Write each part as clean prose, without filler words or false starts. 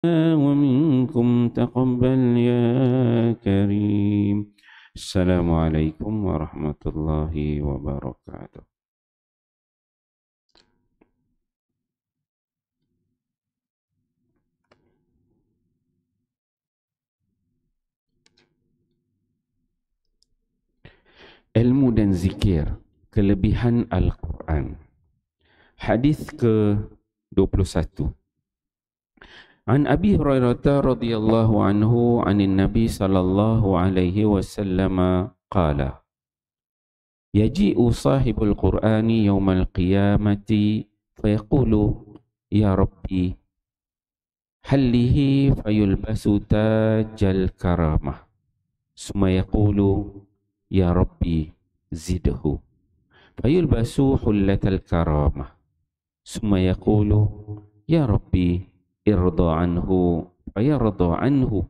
ومنكم تقبل يا كريم. السلام عليكم ورحمة الله وبركاته. Ilmu dan zikir, kelebihan Al-Quran. Hadis ke-21. An Abi Hurairah radhiyallahu anhu anin Nabi sallallahu alaihi wasallam qala yaji'u sahibul Qur'ani yawmal qiyamati fayaqulu ya Rabbi hallihi fayulbasu tajal karamah summa yaqulu ya Rabbi zidhu fayulbasu hullatal karamah summa yaqulu ya Rabbi irda anhu fayarda anhu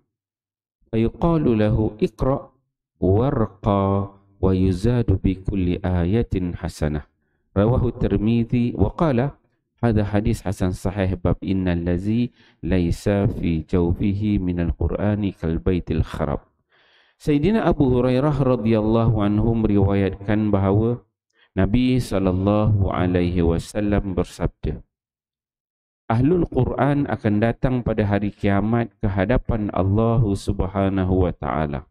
fayuqalu lahu iqra warqa wa yuzadu bi kulli ayatin hasanah. Rawahu Tirmidzi wa qala hadha hadis hasan sahih bab innal ladzi laisa fi jawfihi minal qur'ani kal baitil kharab. Sayyidina Abu Hurairah radhiyallahu anhu meriwayatkan bahawa Nabi sallallahu alaihi wasallam bersabda, Ahlul Quran akan datang pada hari kiamat ke hadapan Allah Subhanahu wa taala.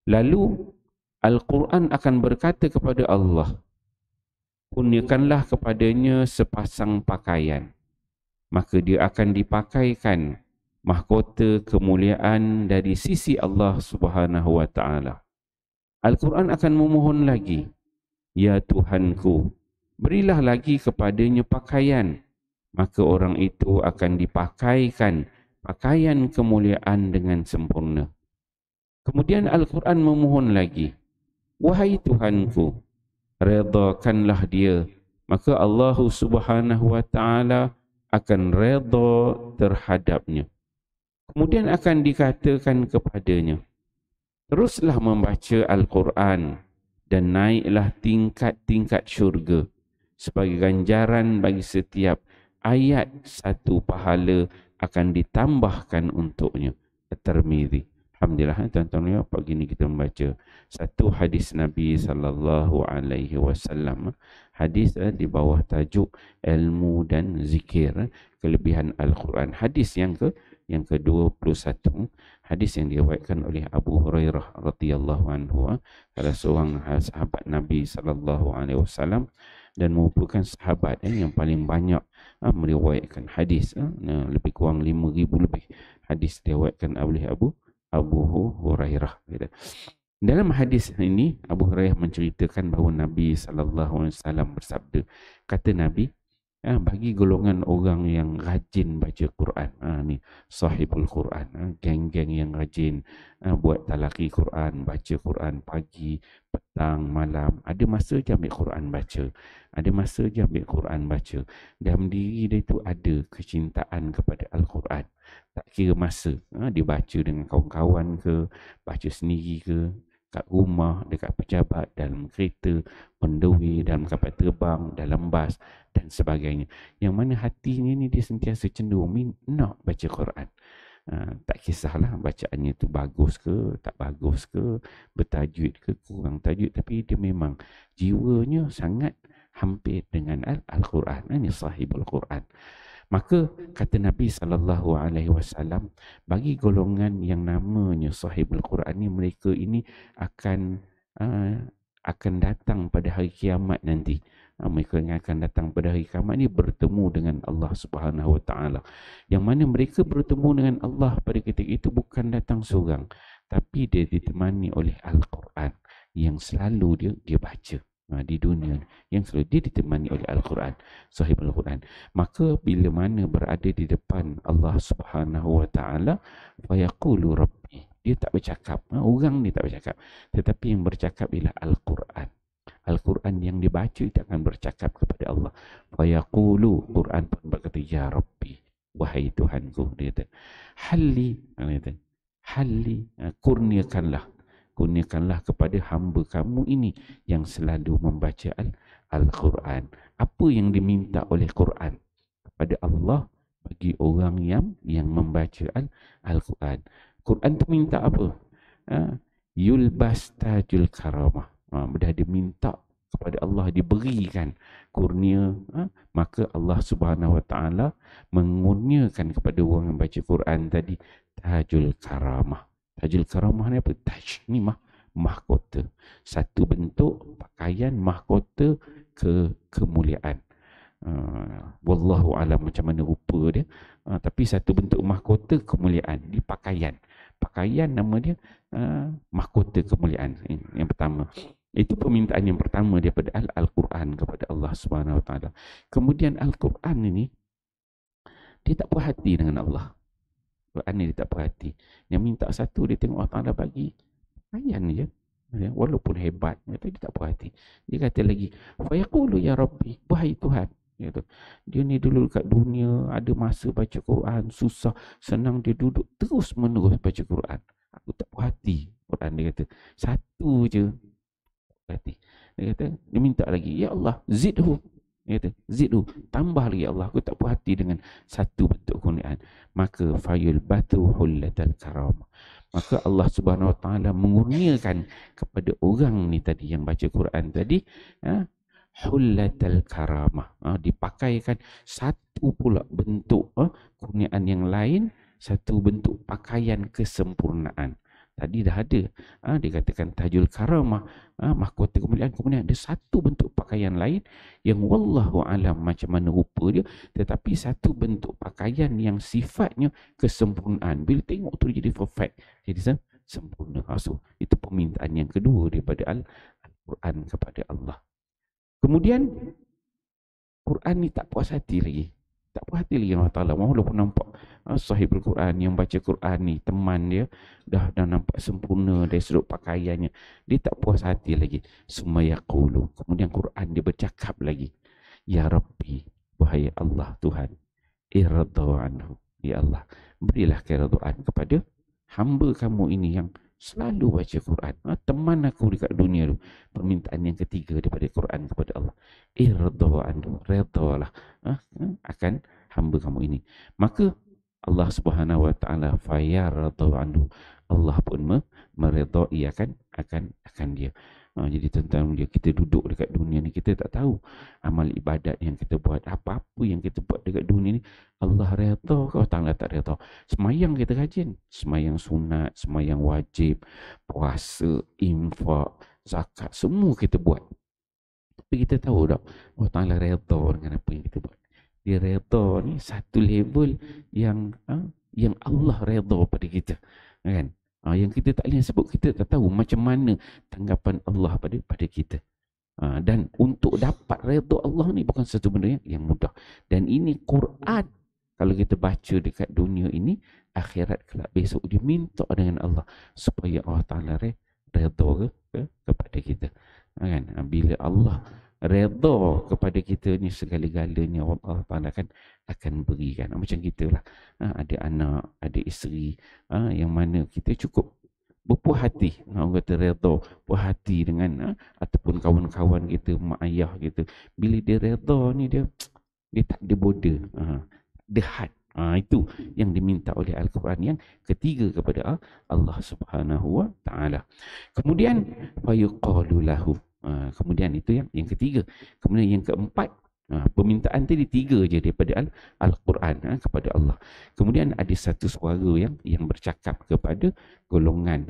Lalu Al-Quran akan berkata kepada Allah, kurniakanlah kepadanya sepasang pakaian. Maka dia akan dipakaikan mahkota kemuliaan dari sisi Allah Subhanahu wa taala. Al-Quran akan memohon lagi, ya Tuhanku, berilah lagi kepadanya pakaian. Maka orang itu akan dipakaikan pakaian kemuliaan dengan sempurna. Kemudian Al-Quran memohon lagi, wahai Tuhanku, redakanlah dia. Maka Allah Subhanahu wa taala akan reda terhadapnya. Kemudian akan dikatakan kepadanya, teruslah membaca Al-Quran dan naiklah tingkat-tingkat syurga sebagai ganjaran bagi setiap ayat satu pahala akan ditambahkan untuknya. At-Tirmidzi. Alhamdulillah tuan-tuan ya, pagi ni kita membaca satu hadis Nabi sallallahu alaihi wasallam. Hadis di bawah tajuk ilmu dan zikir, kelebihan Al-Quran. Hadis yang ke-21, hadis yang diriwayatkan oleh Abu Hurairah radhiyallahu anhu, salah seorang sahabat Nabi sallallahu alaihi wasallam dan merupakan sahabat yang paling banyak meriwayatkan hadis, lebih kurang 5,000 lebih hadis diriwayatkan oleh Abu Hurairah. Dalam hadis ini Abu Hurairah menceritakan bahawa Nabi sallallahu alaihi wasallam bersabda, kata Nabi, bagi golongan orang yang rajin baca Quran, ni sahibul Quran, geng-geng yang rajin buat talaqi Quran, baca Quran pagi, petang, malam, ada masa je ambil Quran baca, ada masa je ambil Quran baca. Dalam diri dia itu ada kecintaan kepada Al-Quran, tak kira masa, dia baca dengan kawan-kawan ke, baca sendiri ke, kat rumah, dekat pejabat, dalam kereta, penduri, dalam kapal terbang, dalam bas dan sebagainya. Yang mana hatinya ni dia sentiasa cenderung nak baca Quran. Tak kisahlah bacaannya tu bagus ke, tak bagus ke, bertajwid ke, kurang tajwid, tapi dia memang jiwanya sangat hampir dengan Al-Quran. Ini sahibul Quran. Maka kata Nabi sallallahu alaihi wasallam, bagi golongan yang namanya sahibul Quran ni, mereka ini akan datang pada hari kiamat nanti. Mereka yang akan datang pada hari kiamat ni bertemu dengan Allah Subhanahu wa taala. Yang mana mereka bertemu dengan Allah pada ketika itu bukan datang seorang, tapi dia ditemani oleh Al-Quran yang selalu dia baca. Di dunia yang selalu dia ditemani oleh Al-Quran, sahib Al-Quran. Maka bila mana berada di depan Allah Subhanahu wa taala, fayaqulu rabbi, dia tak bercakap, orang ni tak bercakap, tetapi yang bercakap ialah Al-Quran. Al-Quran yang dibaca itu akan bercakap kepada Allah. Fayaqulu, Quran pun berkata, ya Rabbi, wahai Tuhanku, dia kata, halli, kurniakanlah kepada hamba kamu ini yang selalu membaca Al-Quran. Apa yang diminta oleh Quran kepada Allah, bagi orang yang membaca Al-Quran. Quran tu minta apa? Yulbas tajul karamah. Dah dia minta kepada Allah diberikan kurnia, maka Allah Subhanahu Wa Taala mengurniakan kepada orang yang baca Quran tadi tajul karamah. Tajul karamah ni apa? Taj ni mahkota. Satu bentuk pakaian mahkota kemuliaan. Wallahu alam macam mana rupa dia, tapi satu bentuk mahkota kemuliaan di pakaian. Pakaian nama dia mahkota kemuliaan. Yang pertama, itu permintaan yang pertama daripada Al-Quran kepada Allah Subhanahu Wa Taala. Kemudian Al-Quran ini dia tak puas hati dengan Allah. Quran ni dia tak puas hati. Yang minta satu dia tengok Allah Taala bagi pakaian je. Walaupun hebat, dia tak puas hati. Dia kata lagi, fa yaqulu ya Rabbi, wahai Tuhan. Dia ni dulu kat dunia ada masa baca Quran susah, senang dia duduk terus menerus baca Quran. Aku tak puas hati. Quran dia kata satu je hati. Dia kata, dia minta lagi, ya Allah zidhu. Dia kata zidhu, tambah lagi Allah, aku tak puas hati dengan satu bentuk kurniaan. Maka fayul batu hullatal karamah, maka Allah Subhanahu Wa Taala mengurniakan kepada orang ni tadi yang baca Quran tadi, hullatal karamah, dipakaikan satu pula bentuk kurniaan yang lain, satu bentuk pakaian kesempurnaan. Tadi dah ada, dikatakan tajul karamah, mahkota kemuliaan. Kemudian ada satu bentuk pakaian lain yang wallahu alam macam mana rupa dia, tetapi satu bentuk pakaian yang sifatnya kesempurnaan. Bila tengok tu jadi perfect, jadi sempurna. So itu permintaan yang kedua daripada Al-Quran kepada Allah. Kemudian Quran ni tak puas hati lagi. Tak puas hati lagi Allah Ta'ala. Walaupun nampak sahibul Quran yang baca Quran ni, teman dia dah nampak sempurna dari sudut pakaiannya, dia tak puas hati lagi. Sumayaqulu, kemudian Quran dia bercakap lagi, ya Rabbi, wahai Allah Tuhan, irda anhu, ya Allah, berilah keridaan kepada hamba kamu ini yang selalu baca Quran. Teman aku dekat dunia tu. Permintaan yang ketiga daripada Quran kepada Allah, irda anhu, redalah akan hamba kamu ini. Maka Allah Subhanahu Wa Taala fayarda anhu, Allah pun meredai akan dia. Jadi tentang dia, kita duduk dekat dunia ni, kita tak tahu amal ibadat yang kita buat, apa-apa yang kita buat dekat dunia ni, Allah redha ke Allah tak redha. Semayang kita rajin, semayang sunat, semayang wajib, puasa, infak, zakat, semua kita buat. Tapi kita tahu tak Allah Ta'ala redha dengan apa yang kita buat. Dia redha ni satu level yang Allah redha pada kita, kan? Yang kita tak boleh sebut, kita tak tahu macam mana tanggapan Allah pada kita. Dan untuk dapat redha Allah ni bukan satu benda yang mudah. Dan ini Quran, kalau kita baca dekat dunia ini, akhirat kelak besok dia minta dengan Allah supaya Allah Ta'ala redha kepada kita, kan? Bila Allah redha kepada kita ni, segala-galanya Allah Ta'ala akan berikan. Macam kita lah, ada anak, ada isteri, yang mana kita cukup berpuas hati, orang kata redha, puas hati dengan ataupun kawan-kawan kita, mak ayah kita. Bila dia redha ni, dia tak ada border, dia had. Itu yang diminta oleh Al-Quran yang ketiga kepada Allah Subhanahu Wa Ta'ala. Kemudian fayuqalu lahu, kemudian itu yang ketiga. Kemudian yang keempat, permintaan tadi tiga je daripada Al-Quran kepada Allah. Kemudian ada satu suara yang bercakap kepada golongan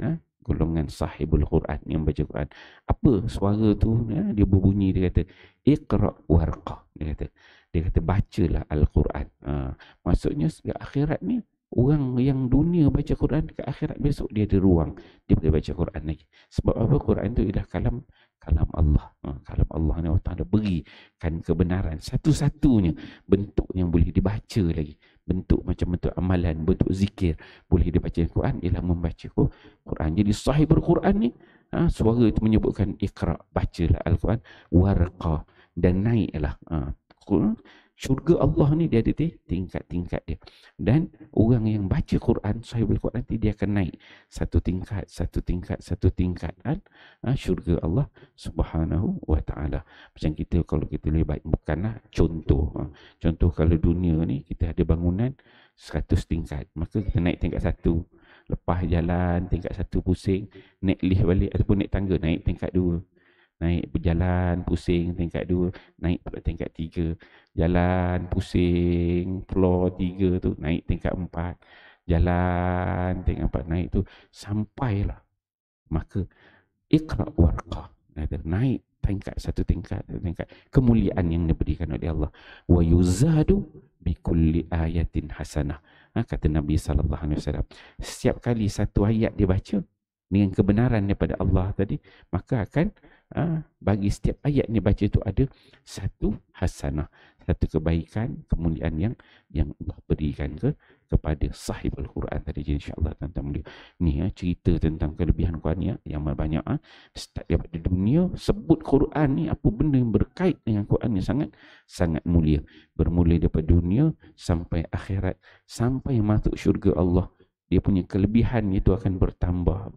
sahibul Quran yang baca Quran. Apa suara tu? Dia berbunyi, dia kata iqra warqa. Dia kata bacalah Al-Quran. Maksudnya akhirat ni, orang yang dunia baca Quran, dekat akhirat besok dia ada ruang, dia boleh baca Quran lagi. Sebab apa? Quran tu ialah kalam Allah. Kalam Allah ni Allah Ta'ala berikan kebenaran. Satu-satunya bentuk yang boleh dibaca lagi, bentuk macam bentuk amalan, bentuk zikir boleh dibaca Quran ialah membaca Quran. Jadi sahibul Quran ni, suara itu menyebutkan iqra, bacalah Al-Quran, warqa, dan naiklah Syurga Allah ni dia ada tingkat-tingkat dia. Dan orang yang baca Quran, sahibul Quran nanti dia akan naik satu tingkat, satu tingkat, satu tingkat kan? Syurga Allah Subhanahu wa taala. Macam kita kalau kita lebih baik bukanlah contoh. Contoh kalau dunia ni kita ada bangunan 100 tingkat, maka kita naik tingkat 1. Lepas jalan tingkat 1 pusing, naik lift balik ataupun naik tangga naik tingkat 2. Naik berjalan pusing tingkat 2, naik pula tingkat 3. Jalan pusing floor 3 tu naik tingkat 4. Jalan tingkat 4 naik tu sampailah. Maka iqra warqa. Naik tingkat satu tingkat, kemuliaan yang diberikan oleh Allah. Wa yuzadu bi kulli ayatin hasanah. Kata Nabi sallallahu alaihi wasallam, setiap kali satu ayat dia baca dengan kebenaran daripada Allah tadi, maka akan bagi setiap ayat ni baca tu ada satu hasanah, satu kebaikan, kemuliaan yang Allah berikan kepada sahibul Quran tadi. InsyaAllah tuan-tuan mulia. Ni cerita tentang kelebihan Quran yang banyak. Start daripada dunia, sebut Quran ni, apa benda yang berkait dengan Quran yang sangat mulia. Bermula daripada dunia sampai akhirat, sampai masuk syurga Allah. Dia punya kelebihan itu akan bertambah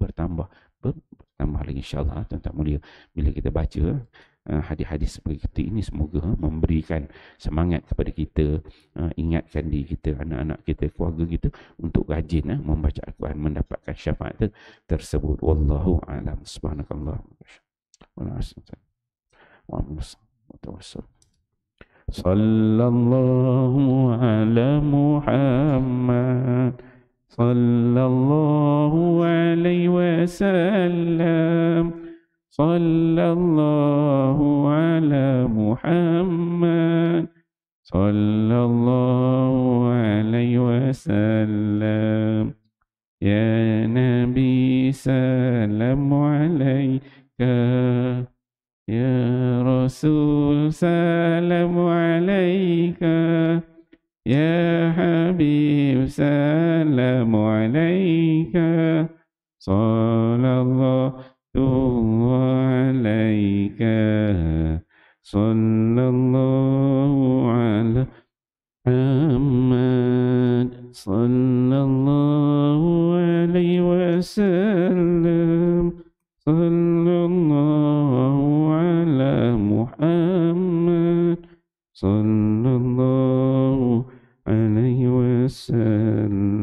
lagi, insyaAllah tuan-tuan mulia. Bila kita baca hadis-hadis seperti ini, semoga memberikan semangat kepada kita, ingatkan diri kita, anak-anak kita, keluarga kita untuk rajin membaca Al-Quran, mendapatkan syafaat tersebut. Wallahu a'lam. Subhanakallah wa bihamdihi. Sallallahu ala Muhammad sallallahu alaihi wasallam. Sallallahu ala Muhammad sallallahu alaihi wasallam. Ya Nabi salamu alaika, ya Rasul salamu alaika, ya Habib salamu alaika. Sallallahu alaika, sallallahu ala Muhammad sallallahu alaihi wasallam. Sallallahu ala Muhammad sallallahu alaihi wasallam.